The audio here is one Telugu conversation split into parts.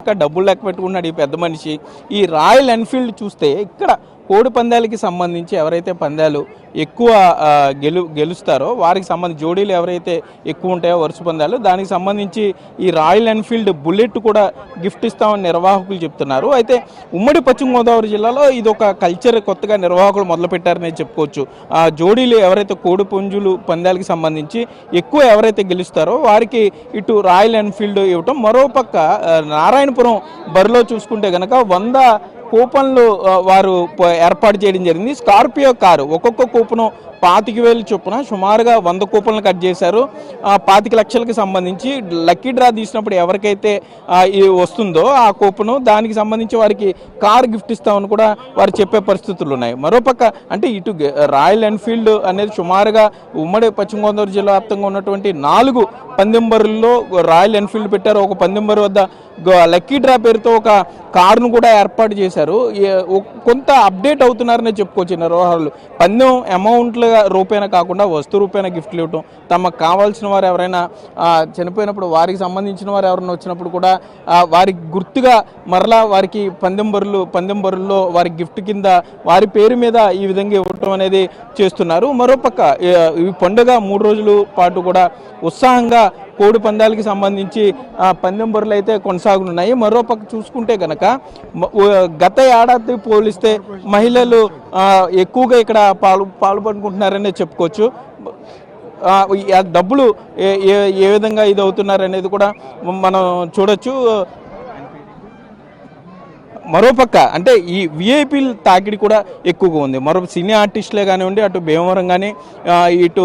ఇంకా డబ్బులు లెక్క పెట్టుకున్నాడు ఈ పెద్ద మనిషి. ఈ రాయల్ ఎన్ఫీల్డ్ చూస్తే ఇక్కడ కోడి పందాలకి సంబంధించి ఎవరైతే పందాలు ఎక్కువ గెలుస్తారో వారికి సంబంధించి జోడీలు ఎవరైతే ఎక్కువ ఉంటాయో వరుస పందాలు దానికి సంబంధించి ఈ రాయల్ ఎన్ఫీల్డ్ బుల్లెట్ కూడా గిఫ్ట్ ఇస్తామని నిర్వాహకులు చెప్తున్నారు. అయితే ఉమ్మడి పశ్చిమ గోదావరి జిల్లాలో ఇది ఒక కల్చర్ కొత్తగా నిర్వాహకులు మొదలుపెట్టారని చెప్పుకోవచ్చు. ఆ జోడీలు ఎవరైతే కోడి పుంజులు పందాలకి సంబంధించి ఎక్కువ ఎవరైతే గెలుస్తారో వారికి ఇటు రాయల్ ఎన్ఫీల్డ్ ఇవ్వటం. మరోపక్క నారాయణపురం బరిలో చూసుకుంటే కనుక 100 కూపన్లు వారు ఏర్పాటు చేయడం జరిగింది. స్కార్పియో కారు ఒక్కొక్క కూపను 25,000 చొప్పున సుమారుగా 100 కూపన్లు కట్ చేశారు. 25 లక్షలకు సంబంధించి లక్కీ డ్రా తీసినప్పుడు ఎవరికైతే వస్తుందో ఆ కూపను దానికి సంబంధించి వారికి కార్ గిఫ్ట్ ఇస్తామని కూడా వారు చెప్పే పరిస్థితులు ఉన్నాయి. మరోపక్క అంటే ఇటు రాయల్ ఎన్ఫీల్డ్ అనేది సుమారుగా ఉమ్మడి పశ్చిమ గోదావరి జిల్లా వ్యాప్తంగా ఉన్నటువంటి 4 పందెం బరుల్లో రాయల్ ఎన్ఫీల్డ్ పెట్టారు. ఒక పందెం బరు వద్ద లక్కీ డ్రా పేరుతో ఒక కారును కూడా ఏర్పాటు చేశారు. కొంత అప్డేట్ అవుతున్నారనే చెప్పుకోవచ్చు నిర్వాహకులు. పందెం అమౌంట్ల రూపేణ కాకుండా వస్తు రూపేణ గిఫ్ట్లు ఇవ్వటం, తమకు కావాల్సిన వారు ఎవరైనా చనిపోయినప్పుడు వారికి సంబంధించిన వారు ఎవరైనా వచ్చినప్పుడు కూడా వారికి గుర్తుగా మరలా వారికి పందెం బరుల్లో వారి గిఫ్ట్ కింద వారి పేరు మీద ఈ విధంగా ఇవ్వటం అనేది చేస్తున్నారు. మరోపక్క ఈ పండుగ 3 రోజుల పాటు కూడా ఉత్సాహంగా కోడి పందాలకి సంబంధించి పందెం బరులు అయితే కొనసాగుతున్నాయి. మరోపక్క చూసుకుంటే కనుక గత ఏడాది పోలిస్తే మహిళలు ఎక్కువగా ఇక్కడ పాల్పంచుకుంటున్నారనే చెప్పుకోవచ్చు. డబ్బులు ఏ విధంగా ఇది అవుతున్నారనేది కూడా మనం చూడొచ్చు. మరోపక్క అంటే ఈ విఐపీల తాకిడి కూడా ఎక్కువగా ఉంది. మరో సినీ ఆర్టిస్టులే కానివ్వండి, అటు భీమవరం కానీ ఇటు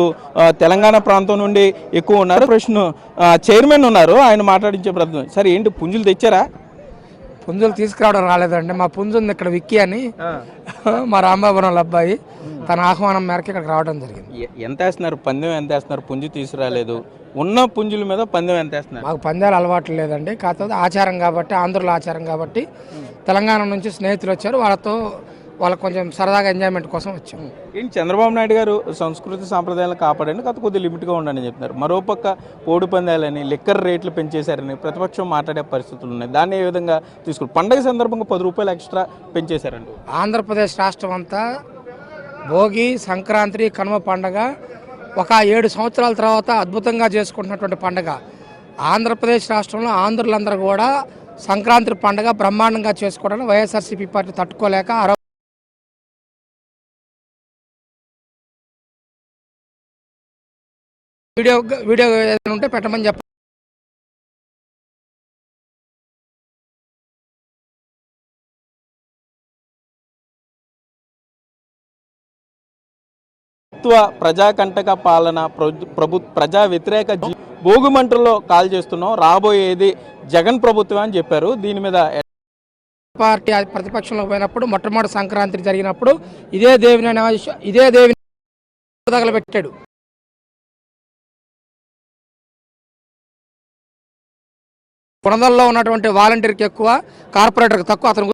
తెలంగాణ ప్రాంతం నుండి ఎక్కువ ఉన్నారు. ప్రశ్న చైర్మన్ ఉన్నారు, ఆయన మాట్లాడించే ప్రయత్నం. సరే ఏంటి పుంజులు తెచ్చారా? పుంజులు తీసుకురావడం రాలేదండి. మా పుంజు ఉంది ఇక్కడ విక్కీ అని, మా రాంబాబురం అబ్బాయి, తన ఆహ్వానం మేరకు ఇక్కడికి రావడం జరిగింది. ఎంత వేస్తున్నారు పందెం? ఎంత వేస్తున్నారు? పుంజు తీసుకురాలేదు, ఉన్న పుంజుల మీద పందెం ఎంత వేస్తున్నారు? మాకు పందాలు అలవాటు లేదండి, కాకపోతే ఆచారం కాబట్టి, ఆంధ్రలో ఆచారం కాబట్టి తెలంగాణ నుంచి స్నేహితులు వచ్చారు, వాళ్ళకు కొంచెం సరదాగా ఎంజాయ్మెంట్ కోసం వచ్చాము. ఏంటి చంద్రబాబు నాయుడు గారు సంస్కృతి సాంప్రదాయాలను కాపాడండి, కాకపోతే కొద్దిగా లిమిట్గా ఉండండి చెప్తున్నారు. మరోపక్క కోడి పందాలని లిక్కర్ రేట్లు పెంచేశారని ప్రతిపక్షం మాట్లాడే పరిస్థితులు ఉన్నాయి. దాన్ని ఏ విధంగా తీసుకుని పండుగ సందర్భంగా 10 రూపాయలు ఎక్స్ట్రా పెంచేశారండి. ఆంధ్రప్రదేశ్ రాష్ట్రం అంతా భోగి, సంక్రాంతి, కనుమ పండుగ ఒక 7 సంవత్సరాల తర్వాత అద్భుతంగా చేసుకుంటున్నటువంటి పండుగ. ఆంధ్రప్రదేశ్ రాష్ట్రంలో ఆంధ్రులందరూ కూడా సంక్రాంతి పండుగ బ్రహ్మాండంగా చేసుకోవడానికి వైఎస్ఆర్సీపీ పార్టీ తట్టుకోలేక వీడియో ఏదైనా ఉంటే పెట్టమని చెప్పారు. ప్రజాకంటక పాలన, ప్రజా వ్యతిరేక భోగిమంటల్లో కాల్ చేస్తున్నాం, రాబోయేది జగన్ ప్రభుత్వం అని చెప్పారు. దీని మీద పార్టీ ప్రతిపక్షంలో పోయినప్పుడు మొట్టమొదటి సంక్రాంతి జరిగినప్పుడు ఇదే దేవిని తగలబెట్టాడు. పునదల్లో ఉన్నటువంటి వాలంటీర్కి ఎక్కువ, కార్పొరేటర్కి తక్కువ. అతను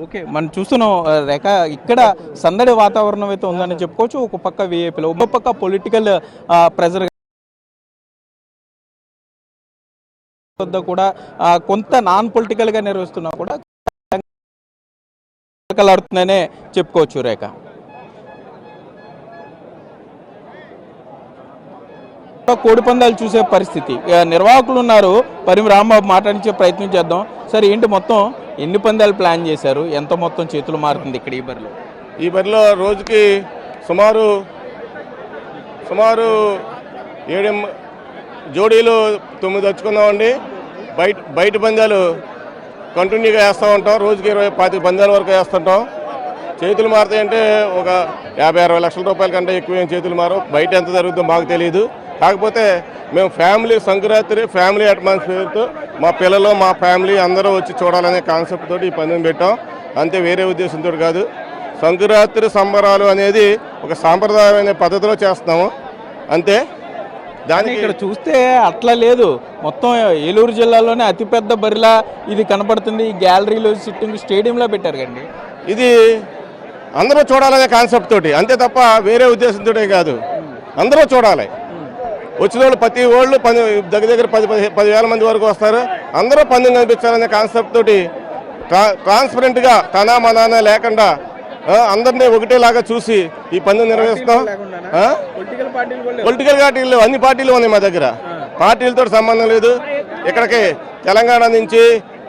ఓకే, మనం చూస్తున్నాం రేఖ ఇక్కడ సందడి వాతావరణం అయితే ఉందని చెప్పుకోవచ్చు. ఒక పక్క విఐపీలు, ఒక పక్క పొలిటికల్ ప్రెజర్ కూడా కొంత నాన్ పొలిటికల్ గా నిర్వహిస్తున్నా కూడా కలడుతుందనే చెప్పుకోవచ్చు. రేఖ కోడి పందాలు చూసే పరిస్థితి, నిర్వాహకులు ఉన్నారు, పరిమి రాంబాబు మాట్లాడించే ప్రయత్నం చేద్దాం. సరే ఏంటి మొత్తం ఎన్ని పందాలు ప్లాన్ చేశారు? ఎంత మొత్తం చేతులు మారుతుంది ఇక్కడ ఈ బరిలో? రోజుకి సుమారు 7 జోడీలు 9 తెచ్చుకున్నామండి. బయట పందాలు కంటిన్యూగా వేస్తూ ఉంటాం. రోజుకి 20-25 పందాల వరకు వేస్తుంటాం. చేతులు మారుతాయంటే ఒక 50-60 లక్షల రూపాయల కంటే ఎక్కువ చేతులు మారు. బయట ఎంత జరుగుతుందో మాకు తెలియదు. కాకపోతే మేము సంక్రాంతి ఫ్యామిలీ అట్మాస్ఫియర్తో మా పిల్లలు, మా ఫ్యామిలీ అందరూ వచ్చి చూడాలనే కాన్సెప్ట్ తోటి ఈ పందెం పెట్టాం. అంతే, వేరే ఉద్దేశంతో కాదు. సంక్రాంతి సంబరాలు అనేది ఒక సాంప్రదాయమైన పద్ధతిలో చేస్తున్నాము అంతే. దానికి ఇక్కడ చూస్తే అట్లా లేదు, మొత్తం ఏలూరు జిల్లాలోనే అతిపెద్ద బరిలా ఇది కనపడుతుంది. ఈ గ్యాలరీలో సిట్టింగ్ స్టేడియంలో పెట్టారు కండి. ఇది అందరూ చూడాలనే కాన్సెప్ట్ తోటి అంతే తప్ప వేరే ఉద్దేశంతో కాదు. అందరూ చూడాలి. వచ్చిన వాళ్ళు ప్రతి వాళ్ళు దగ్గర 10,000 మంది వరకు వస్తారు. అందరూ పందెం కనిపించాలనే కాన్సెప్ట్ తోటి ట్రాన్స్పరెంట్గా తనా మనానా లేకుండా అందరినీ ఒకటేలాగా చూసి ఈ పందెం నిర్వహిస్తాం. పొలిటికల్ పార్టీలు అన్ని పార్టీలు ఉన్నాయి మా దగ్గర. పార్టీలతో సంబంధం లేదు. ఇక్కడికి తెలంగాణ నుంచి,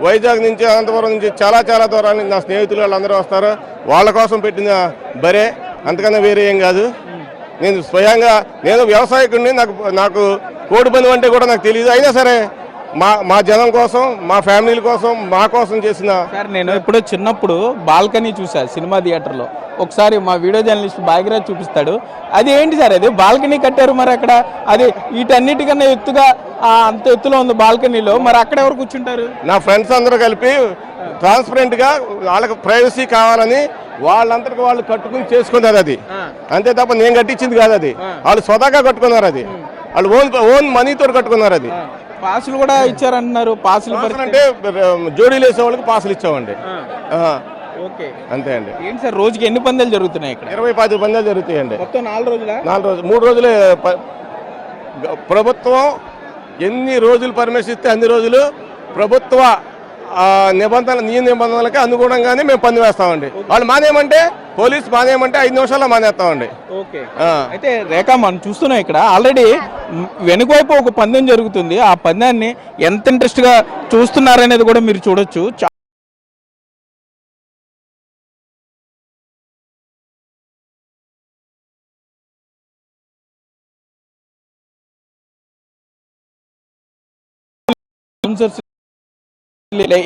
వైజాగ్ నుంచి, అనంతపురం నుంచి చాలా దూరాల నుంచి నా స్నేహితులు వాళ్ళందరూ వస్తారు. వాళ్ళ కోసం పెట్టిన బరే, అంతకన్నా వేరే ఏం కాదు. నేను స్వయంగా వ్యవసాయకుడిని. నాకు కోడి పందెం అంటే కూడా నాకు తెలియదు. అయినా సరే మా జనం కోసం, మా ఫ్యామిలీల కోసం, మా కోసం చేసిన. సార్ నేను ఎప్పుడో చిన్నప్పుడు బాల్కనీ చూసా సినిమా థియేటర్లో. ఒకసారి మా వీడియో జర్నలిస్ట్ భాగ్యరాజ్ చూపిస్తాడు. అది ఏంటి సార్, అది బాల్కనీ కట్టారు, మరి అక్కడ అది వీటన్నిటికన్నా ఎత్తుగా అంత ఎత్తులో ఉంది బాల్కనీలో, మరి అక్కడ ఎవరు కూర్చుంటారు? నా ఫ్రెండ్స్ అందరూ కలిపి ట్రాన్స్పరెంట్గా వాళ్ళకి ప్రైవసీ కావాలని వాళ్ళంతటికి వాళ్ళు కట్టుకుని చేసుకున్నారు. అది అంతే తప్ప నేను కట్టించింది కాదు. అది వాళ్ళు స్వతహాగా కట్టుకున్నారు. అది వాళ్ళు ఓన్ మనీతో కట్టుకున్నారు. అది పాసులు కూడా ఇచ్చారంటున్నారు. పాసులు అంటే జోడీలు వేసే వాళ్ళకి పాసులు ఇచ్చామండి. ఓకే, అంతే అండి. ఏంటి సార్, రోజుకి ఎన్ని పందాలు జరుగుతున్నాయి ఇక్కడ? 20-25 పందాలు జరుగుతాయండి. మొత్తం 4 రోజులా? 4 రోజులు, 3 రోజులే. ప్రభుత్వం ఎన్ని రోజులు పర్మిషన్ ఇస్తే అన్ని రోజులు ప్రభుత్వ నిబంధనలకి అనుగుణంగానే మేము పందెం వేస్తామండి. వాళ్ళు మానేయమంటే, పోలీసు మానేయమంటే 5 నిమిషాల్లో మానేస్తామండి. ఓకే. అయితే రేఖ, మనం చూస్తున్నాం ఇక్కడ ఆల్రెడీ వెనుకవైపు ఒక పందెం జరుగుతుంది. ఆ పందాన్ని ఎంత ఇంట్రెస్ట్ గా చూస్తున్నారనేది కూడా మీరు చూడొచ్చు.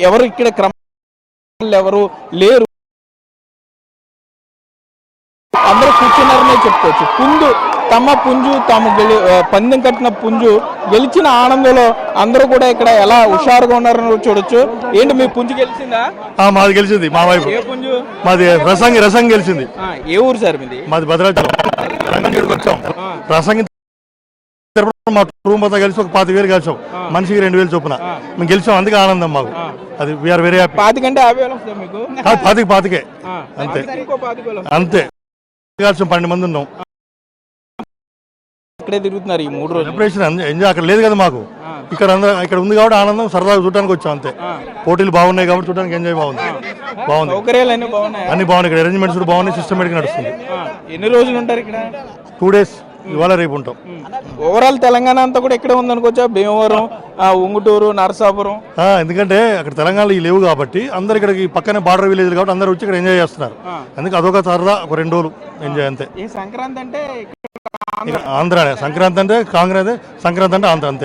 ఎవరు ఇక్కడ క్రమం ఎవరు లేరు, అందరూ కూర్చున్నారనే చెప్పుకోవచ్చు. తాము పందెం కట్టిన పుంజు గెలిచిన ఆనందంలో అందరూ కూడా ఇక్కడ ఎలా హుషారుగా ఉన్నారని చూడొచ్చు. ఏంటి, మీ పుంజు గెలిచిందా? మాది గెలిచింది. మా వైపు ఏ పుంజు? మాది రసం గెలిచింది. ఏ ఊరు సార్ మీది? మాది భద్రాచలం. రసంగి మా రూమ్ అంతా కలిసి ఒక 25,000 కలిసాం. మనిషికి 2,000 చొప్పున మేము గెలిచాం. అందుకే ఆనందం మాకు. అది వీఆర్ వెరీ హ్యాపీ. 50,000 వస్తాయి మీకు? 25 అంతే అంతే. కలిసాం, 12 మంది ఉన్నాం. ఇక్కడే తిరుగుతున్నారు ఈ 3 రోజులు. సెలబ్రేషన్ ఎంజాయ్ అక్కడ లేదు కదా మాకు. ఇక్కడ ఉంది కాబట్టి ఆనందం, సరదాగా చూడడానికి వచ్చాం అంతే. పోటీలు బాగున్నాయి కాబట్టి చూడడానికి ఎంజాయ్ బాగుంది. సౌకర్యాలు అన్ని బాగున్నాయి. ఇక్కడ అరేంజ్మెంట్స్ కూడా బాగున్నాయి. సిస్టమేటిక్ నడుస్తుంది. ఎన్ని రోజులు ఉంటారు ఇక్కడ? 2 days, ఇవాళ రేపు ఉంటాం. ఓవరాల్ తెలంగాణ అంతా కూడా ఇక్కడే ఉందనుకోవచ్చా? భీమవరం, ఉంగుటూరు, నరసాపురం. ఎందుకంటే అక్కడ తెలంగాణలో లేవు కాబట్టి అందరు ఇక్కడికి పక్కనే బార్డర్ విలేజ్ కాబట్టి అందరు వచ్చి ఇక్కడ ఎంజాయ్ చేస్తున్నారు. అందుకే అదొక సరదా, ఒక 2 రోజులు ఎంజాయ్ అంతే. సంక్రాంతి అంటే ఆంధ్రానే. సంక్రాంతి అంటే కాంగ్రెస్, సంక్రాంతి అంటే ఆంధ్ర అంతే.